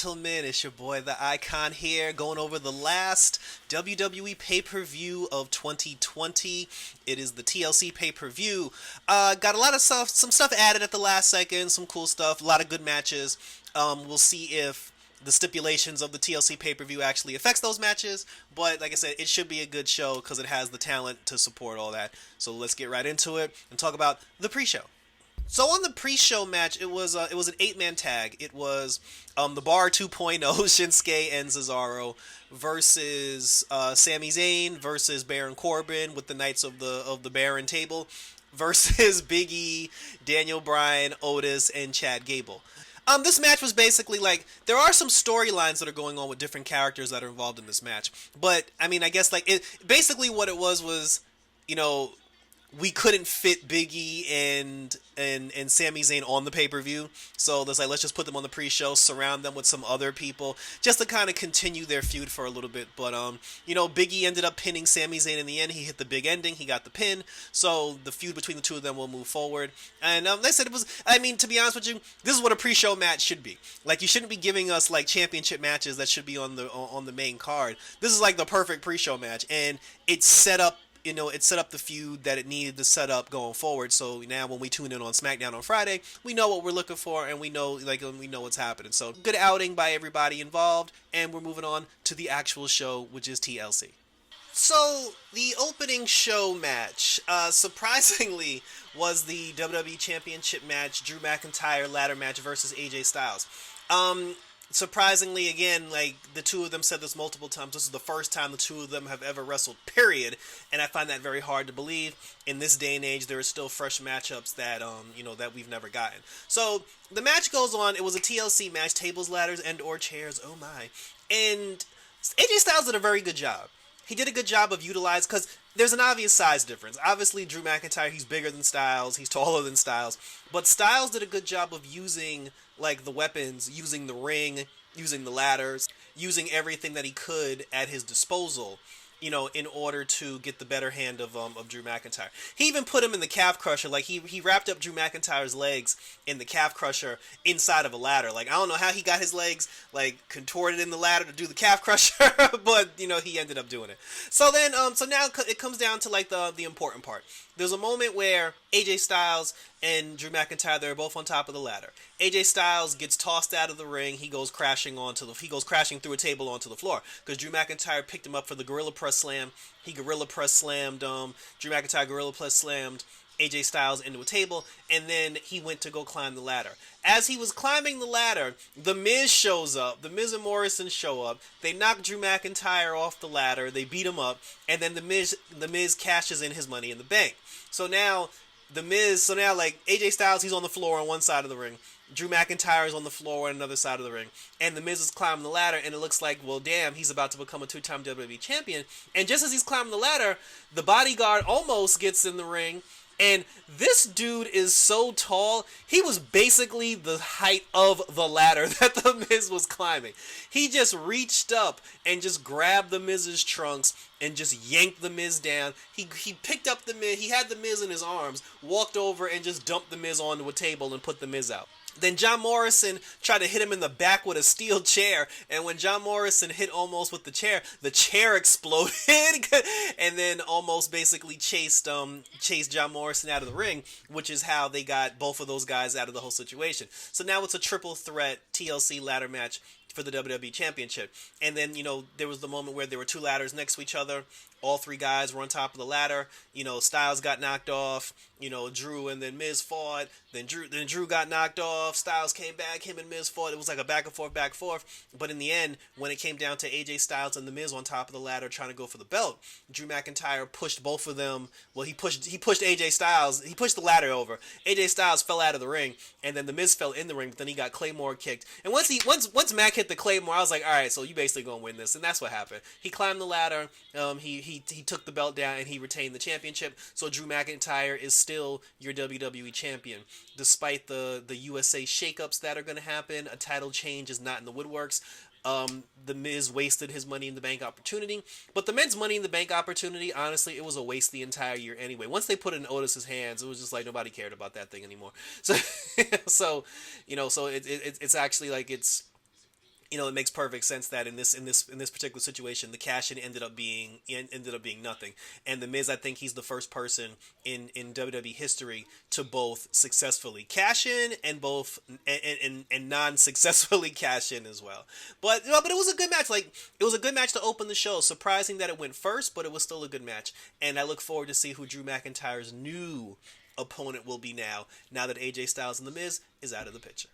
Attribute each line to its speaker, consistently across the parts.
Speaker 1: gentlemen, it's your boy the Icon here, going over the last WWE pay-per-view of 2020. It is the TLC pay-per-view. Got a lot of stuff, some stuff added at the last second, some cool stuff, a lot of good matches. We'll see if the stipulations of the TLC pay-per-view actually affects those matches, but like I said, it should be a good show because it has the talent to support all that. So let's get right into it and talk about the pre-show. So on the pre-show match, it was an 8-man tag. It was the Bar 2.0, Shinsuke and Cesaro versus Sami Zayn versus Baron Corbin with the Knights of the Baron table versus Big E, Daniel Bryan, Otis, and Chad Gable. This match was basically like, there are some storylines that are going on with different characters that are involved in this match. But, I mean, I guess like, basically what it was, you know, we couldn't fit Big E and Sami Zayn on the pay-per-view, so there's like, let's just put them on the pre-show, surround them with some other people, just to kind of continue their feud for a little bit. But you know, Big E ended up pinning Sami Zayn in the end. He hit the big ending, he got the pin, so the feud between the two of them will move forward. And like I said, it was, I mean, to be honest with you, this is what a pre-show match should be. Like, you shouldn't be giving us like championship matches that should be on the main card. This is like the perfect pre-show match, and it set up the feud that it needed to set up going forward. So now when we tune in on Smackdown on Friday, we know what we're looking for, and we know what's happening. So good outing by everybody involved, and we're moving on to the actual show, which is TLC. So the opening show match, surprisingly, was the WWE Championship match, Drew McIntyre ladder match versus AJ Styles. Surprisingly, again, like, the two of them said this multiple times, this is the first time the two of them have ever wrestled, period, and I find that very hard to believe. In this day and age, there are still fresh matchups that, that we've never gotten. So, the match goes on. It was a TLC match, tables, ladders, and or chairs, oh my, and AJ Styles did a very good job. He did a good job of utilizing, because there's an obvious size difference. Obviously, Drew McIntyre, he's bigger than Styles, he's taller than Styles, but Styles did a good job of using, like, the weapons, using the ring, using the ladders, using everything that he could at his disposal, in order to get the better hand of Drew McIntyre. He even put him in the calf crusher. Like, he wrapped up Drew McIntyre's legs in the calf crusher inside of a ladder. Like, I don't know how he got his legs, like, contorted in the ladder to do the calf crusher, but, he ended up doing it. So then, so now it comes down to, like, the important part. There's a moment where AJ Styles and Drew McIntyre, they're both on top of the ladder. AJ Styles gets tossed out of the ring. He goes crashing through a table onto the floor because Drew McIntyre picked him up for the Gorilla Press Slam. He Gorilla Press slammed Drew McIntyre Gorilla Press slammed AJ Styles into a table, and then he went to go climb the ladder. As he was climbing the ladder, The Miz shows up. The Miz and Morrison show up. They knock Drew McIntyre off the ladder. They beat him up, and then The Miz cashes in his Money in the Bank. So now like, AJ Styles, he's on the floor on one side of the ring. Drew McIntyre is on the floor on another side of the ring. And The Miz is climbing the ladder, and it looks like, well, damn, he's about to become a 2-time WWE champion. And just as he's climbing the ladder, the bodyguard almost gets in the ring. And this dude is so tall, he was basically the height of the ladder that The Miz was climbing. He just reached up and just grabbed The Miz's trunks and just yanked The Miz down. He picked up The Miz, he had The Miz in his arms, walked over and just dumped The Miz onto a table and put The Miz out. Then John Morrison tried to hit him in the back with a steel chair, and when John Morrison hit almost with the chair exploded, and then almost basically chased John Morrison out of the ring, which is how they got both of those guys out of the whole situation. So now it's a triple threat TLC ladder match for the WWE Championship. And then, there was the moment where there were two ladders next to each other. All three guys were on top of the ladder. Styles got knocked off. Drew and then Miz fought. Then Drew got knocked off. Styles came back. Him and Miz fought. It was like a back and forth. But in the end, when it came down to AJ Styles and the Miz on top of the ladder trying to go for the belt, Drew McIntyre pushed both of them. Well, he pushed AJ Styles. He pushed the ladder over. AJ Styles fell out of the ring, and then the Miz fell in the ring. But then he got Claymore kicked. And once Mac hit the Claymore, I was like, all right, so you basically gonna win this, and that's what happened. He climbed the ladder. He took the belt down and he retained the championship. So Drew McIntyre is still your WWE champion, despite the USA shakeups that are going to happen. A title change is not in the woodworks. The Miz wasted his Money in the Bank opportunity, but the men's Money in the Bank opportunity, honestly, it was a waste the entire year anyway. Once they put it in Otis's hands, it was just like nobody cared about that thing anymore. So, so it's actually like it makes perfect sense that in this particular situation, the cash in ended up being nothing. And the Miz, I think he's the first person in WWE history to both successfully cash in and both and non successfully cash in as well. But it was a good match. Like, it was a good match to open the show. Surprising that it went first, but it was still a good match. And I look forward to see who Drew McIntyre's new opponent will be now that AJ Styles and the Miz is out of the picture.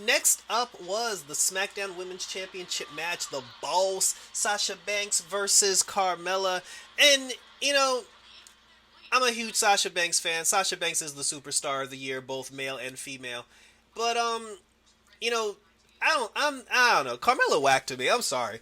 Speaker 1: Next up was the SmackDown Women's Championship match, The Boss, Sasha Banks versus Carmella. And, I'm a huge Sasha Banks fan. Sasha Banks is the superstar of the year, both male and female. But, I don't know. Carmella whacked to me. I'm sorry.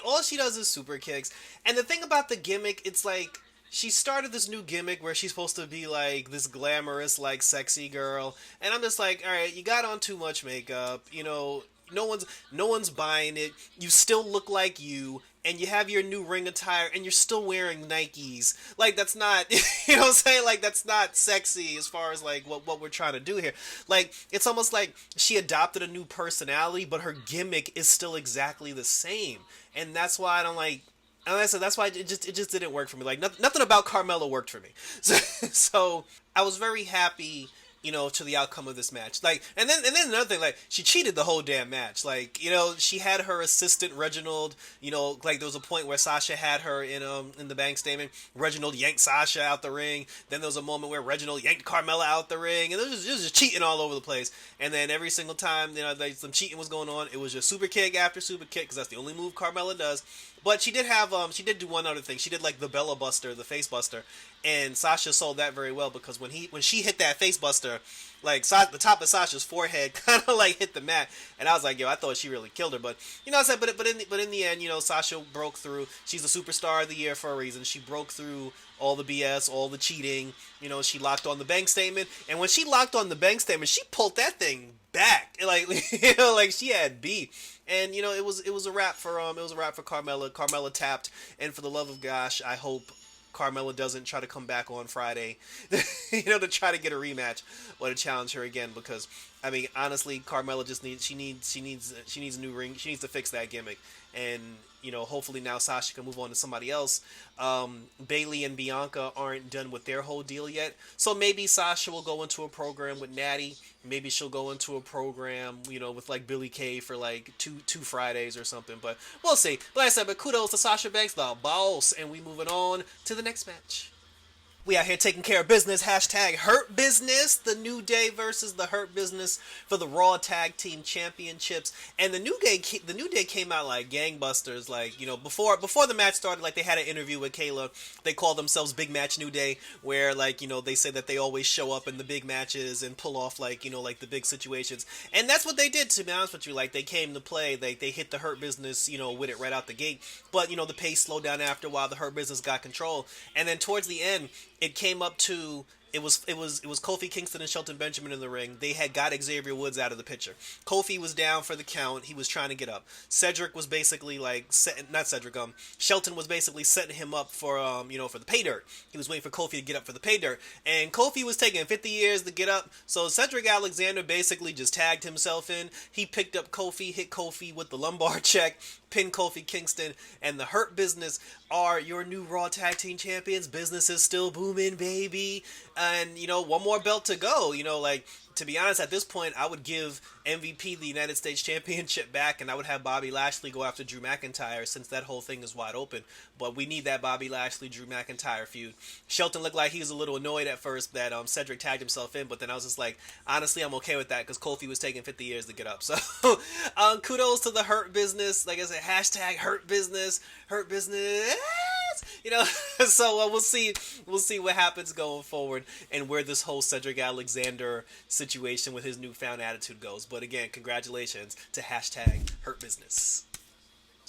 Speaker 1: All she does is super kicks. And the thing about the gimmick, it's like, she started this new gimmick where she's supposed to be like this glamorous, like, sexy girl, and I'm just like, all right, you got on too much makeup, no one's buying it. You still look like you, and you have your new ring attire, and you're still wearing Nikes. Like, that's not, you know what I'm saying? Like, that's not sexy as far as like what we're trying to do here. Like, it's almost like she adopted a new personality, but her gimmick is still exactly the same, and that's why I don't like. And like I said, that's why it just didn't work for me. Like, nothing about Carmella worked for me. So I was very happy, to the outcome of this match. Like, and then another thing, like, she cheated the whole damn match. Like, she had her assistant Reginald. Like, there was a point where Sasha had her in the bank statement. Reginald yanked Sasha out the ring. Then there was a moment where Reginald yanked Carmella out the ring, and it was just cheating all over the place. And then every single time, like, some cheating was going on, it was just super kick after super kick, because that's the only move Carmella does. But she did do one other thing. She did, like, the Bella Buster, the face buster, and Sasha sold that very well, because when she hit that face buster, like, the top of Sasha's forehead kind of like hit the mat, and I was like, yo, I thought she really killed her. But I said, but in the end, Sasha broke through. She's the superstar of the year for a reason. She broke through all the BS, all the cheating. She locked on the bank statement, and when she locked on the bank statement, she pulled that thing back, like, like she had beef. And it was a wrap for Carmella. Carmella tapped, and for the love of gosh, I hope Carmella doesn't try to come back on Friday, to try to get a rematch or to challenge her again, because honestly, Carmella just needs a new ring. She needs to fix that gimmick, and hopefully now Sasha can move on to somebody else. Bayley and Bianca aren't done with their whole deal yet, so maybe Sasha will go into a program with Natty. Maybe she'll go into a program, with like Billie Kay for like two Fridays or something. But we'll see. But like I said, kudos to Sasha Banks, the boss, and we moving on to the next match. We out here taking care of business. Hashtag Hurt Business. The New Day versus the Hurt Business for the Raw Tag Team Championships. And the New Day came out like gangbusters. Like, before the match started, like, they had an interview with Kayla. They called themselves Big Match New Day, where, like, they say that they always show up in the big matches and pull off, like, like the big situations. And that's what they did, to be honest with you. Like, they came to play. They hit the Hurt Business, with it right out the gate. But, the pace slowed down after a while. The Hurt Business got control. And then towards the end, it came up to it was Kofi Kingston and Shelton Benjamin in the ring. They had got Xavier Woods out of the picture. Kofi was down for the count. He was trying to get up. Cedric was basically Shelton was basically setting him up for for the pay dirt. He was waiting for Kofi to get up for the pay dirt, and Kofi was taking 50 years to get up. So Cedric Alexander basically just tagged himself in. He picked up Kofi, hit Kofi with the lumbar check, pinned Kofi Kingston, and the Hurt Business are your new Raw Tag Team Champions. Business is still booming, baby. And, one more belt to go. To be honest, at this point, I would give MVP the United States Championship back, and I would have Bobby Lashley go after Drew McIntyre, since that whole thing is wide open. But we need that Bobby Lashley-Drew McIntyre feud. Shelton looked like he was a little annoyed at first that Cedric tagged himself in, but then I was just like, honestly, I'm okay with that, because Kofi was taking 50 years to get up. So, kudos to the Hurt Business. Like I said, hashtag Hurt Business. Hurt Business. So we'll see what happens going forward, and where this whole Cedric Alexander situation with his newfound attitude goes. But again, congratulations to hashtag Hurt Business.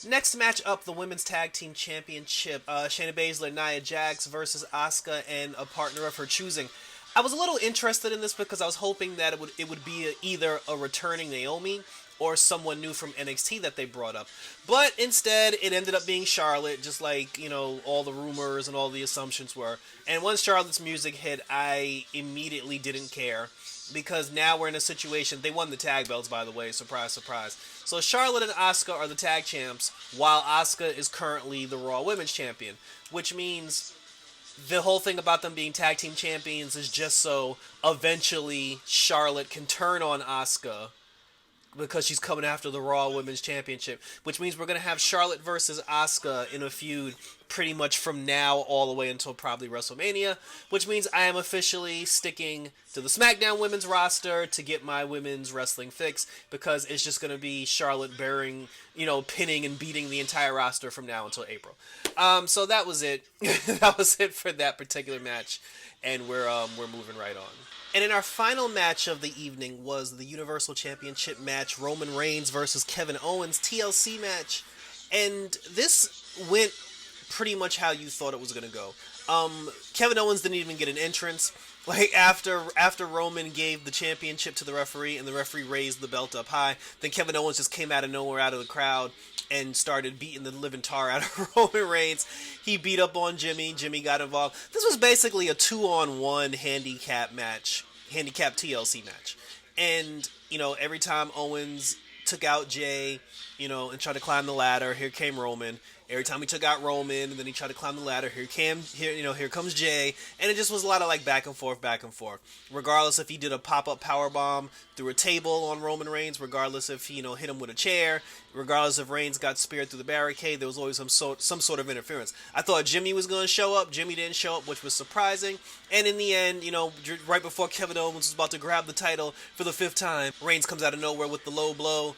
Speaker 1: Next match up, the Women's Tag Team Championship. Shayna Baszler, Nia Jax versus Asuka and a partner of her choosing. I was a little interested in this because I was hoping that it would be either a returning Naomi or someone new from NXT that they brought up. But instead, it ended up being Charlotte, just like, all the rumors and all the assumptions were. And once Charlotte's music hit, I immediately didn't care, because now we're in a situation. They won the tag belts, by the way. Surprise, surprise. So Charlotte and Asuka are the tag champs, while Asuka is currently the Raw Women's Champion, which means the whole thing about them being tag team champions is just so eventually Charlotte can turn on Asuka because she's coming after the Raw Women's Championship, which means we're going to have Charlotte versus Asuka in a feud pretty much from now all the way until probably WrestleMania, which means I am officially sticking to the Smackdown women's roster to get my women's wrestling fix, because it's just going to be Charlotte bearing, pinning and beating the entire roster from now until April. So that was it. That was it for that particular match, and we're moving right on. And in our final match of the evening was the Universal Championship match, Roman Reigns versus Kevin Owens, TLC match. And this went pretty much how you thought it was going to go. Kevin Owens didn't even get an entrance. Like, after Roman gave the championship to the referee and the referee raised the belt up high, then Kevin Owens just came out of nowhere, out of the crowd, and started beating the living tar out of Roman Reigns. He beat up on Jimmy. Jimmy got involved. This was basically a 2-on-1 handicap TLC match. And, every time Owens took out Jay, and tried to climb the ladder, here came Roman. Every time he took out Roman, and then he tried to climb the ladder, here comes Jay, and it just was a lot of back and forth. Regardless if he did a pop-up powerbomb through a table on Roman Reigns, regardless if he hit him with a chair, regardless if Reigns got speared through the barricade, there was always some sort of interference. I thought Jimmy was going to show up. Jimmy didn't show up, which was surprising. And in the end, right before Kevin Owens was about to grab the title for the 5th time, Reigns comes out of nowhere with the low blow.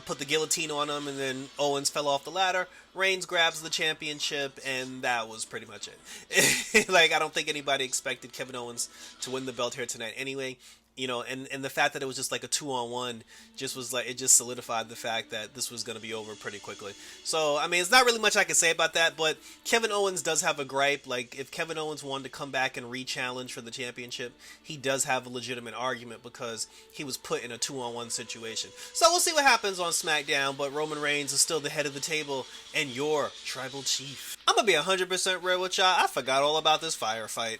Speaker 1: Put the guillotine on him, and then Owens fell off the ladder. Reigns grabs the championship, and that was pretty much it. I don't think anybody expected Kevin Owens to win the belt here tonight anyway. And the fact that it was just like a 2-on-1 just was it just solidified the fact that this was going to be over pretty quickly. So, it's not really much I can say about that, but Kevin Owens does have a gripe. If Kevin Owens wanted to come back and re-challenge for the championship, he does have a legitimate argument because he was put in a 2-on-1 situation. So we'll see what happens on SmackDown, but Roman Reigns is still the head of the table and your tribal chief. I'm going to be 100% real with y'all. I forgot all about this firefight.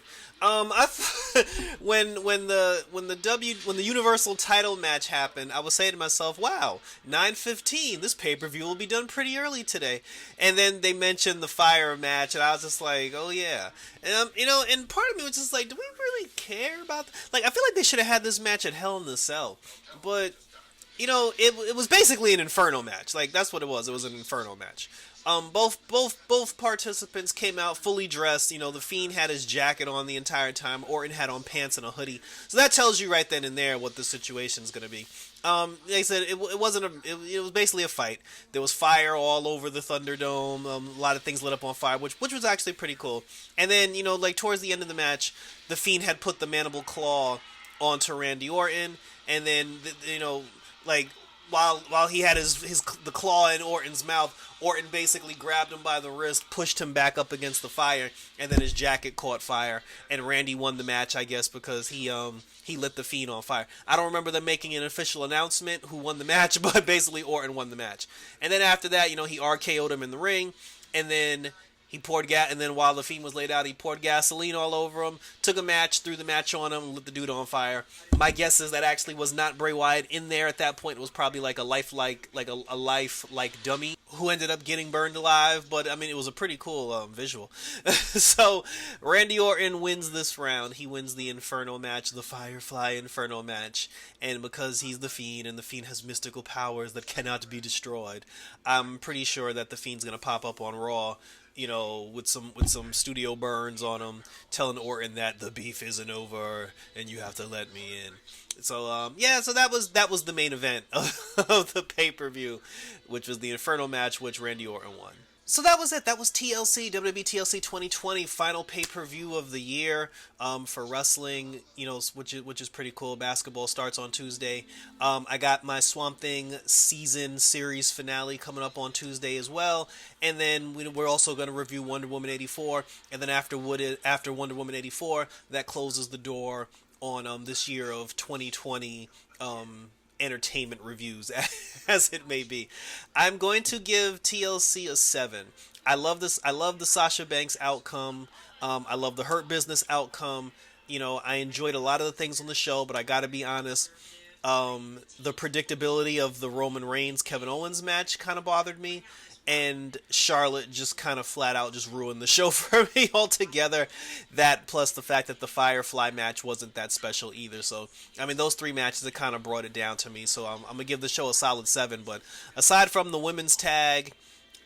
Speaker 1: When the Universal title match happened, I was saying to myself, wow, 9:15, this pay-per-view will be done pretty early today. And then they mentioned the fire match, and I was just like, oh yeah. And and part of me was just like, do we really care about I feel like they should have had this match at Hell in the Cell. But it was basically an Inferno match. That's what it was. It was an Inferno match. Both participants came out fully dressed. The Fiend had his jacket on the entire time. Orton had on pants and a hoodie. So that tells you right then and there what the situation is going to be. Like I said, it was basically a fight. There was fire all over the Thunderdome. A lot of things lit up on fire, which was actually pretty cool. And then, towards the end of the match, the Fiend had put the mandible claw onto Randy Orton. And then, while he had the claw in Orton's mouth, Orton basically grabbed him by the wrist, pushed him back up against the fire, and then his jacket caught fire, and Randy won the match, I guess, because he lit the Fiend on fire. I don't remember them making an official announcement who won the match, but basically Orton won the match. And then after that, he RKO'd him in the ring, and then he poured and then while the Fiend was laid out, he poured gasoline all over him, took a match, threw the match on him, lit the dude on fire. My guess is that actually was not Bray Wyatt in there at that point. It was probably a lifelike dummy who ended up getting burned alive, but it was a pretty cool visual. So Randy Orton wins this round. He wins the Inferno match, the Firefly Inferno match, and because he's the Fiend and the Fiend has mystical powers that cannot be destroyed, I'm pretty sure that the Fiend's gonna pop up on Raw, with some studio burns on him, telling Orton that the beef isn't over and you have to let me in. So so that was the main event of the pay-per-view, which was the Inferno match, which Randy Orton won. So that was it. That was TLC, WWE TLC 2020, final pay-per-view of the year for wrestling, which is pretty cool. Basketball starts on Tuesday. I got my Swamp Thing season series finale coming up on Tuesday as well. And then we're also going to review Wonder Woman 84. And then after Wonder Woman 84, that closes the door on this year of 2020 entertainment reviews, as it may be. I'm going to give TLC a 7. I love this. I love the Sasha Banks outcome. I love the Hurt Business outcome. I enjoyed a lot of the things on the show, but I gotta be honest, the predictability of the Roman Reigns Kevin Owens match kind of bothered me, and Charlotte just kind of flat out just ruined the show for me altogether. That plus the fact that the Firefly match wasn't that special either. So I mean, those three matches that kind of brought it down to me. So I'm gonna give the show a solid 7. But aside from the women's tag,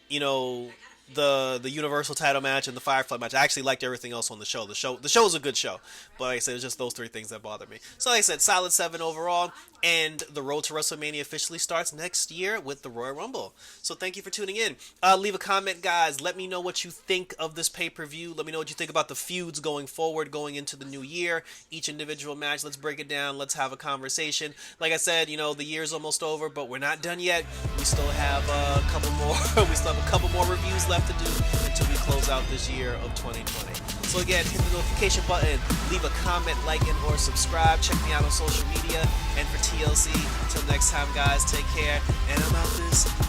Speaker 1: you know, the Universal title match and the Firefly match, I actually liked everything else on the show. The show was a good show, but like I said, it's just those three things that bothered me. So like I said, solid 7 overall. And the road to WrestleMania officially starts next year with the Royal Rumble. So thank you for tuning in. Leave a comment, guys. Let me know what you think of this pay-per-view. Let me know what you think about the feuds going forward, going into the new year. Each individual match, let's break it down. Let's have a conversation. Like I said, the year's almost over, but we're not done yet. We still have a couple more. We still have a couple more reviews left to do until we close out this year of 2020. So again, hit the notification button, leave a comment, like, or subscribe. Check me out on social media. And for TLC, until next time, guys, take care. And I'm out this.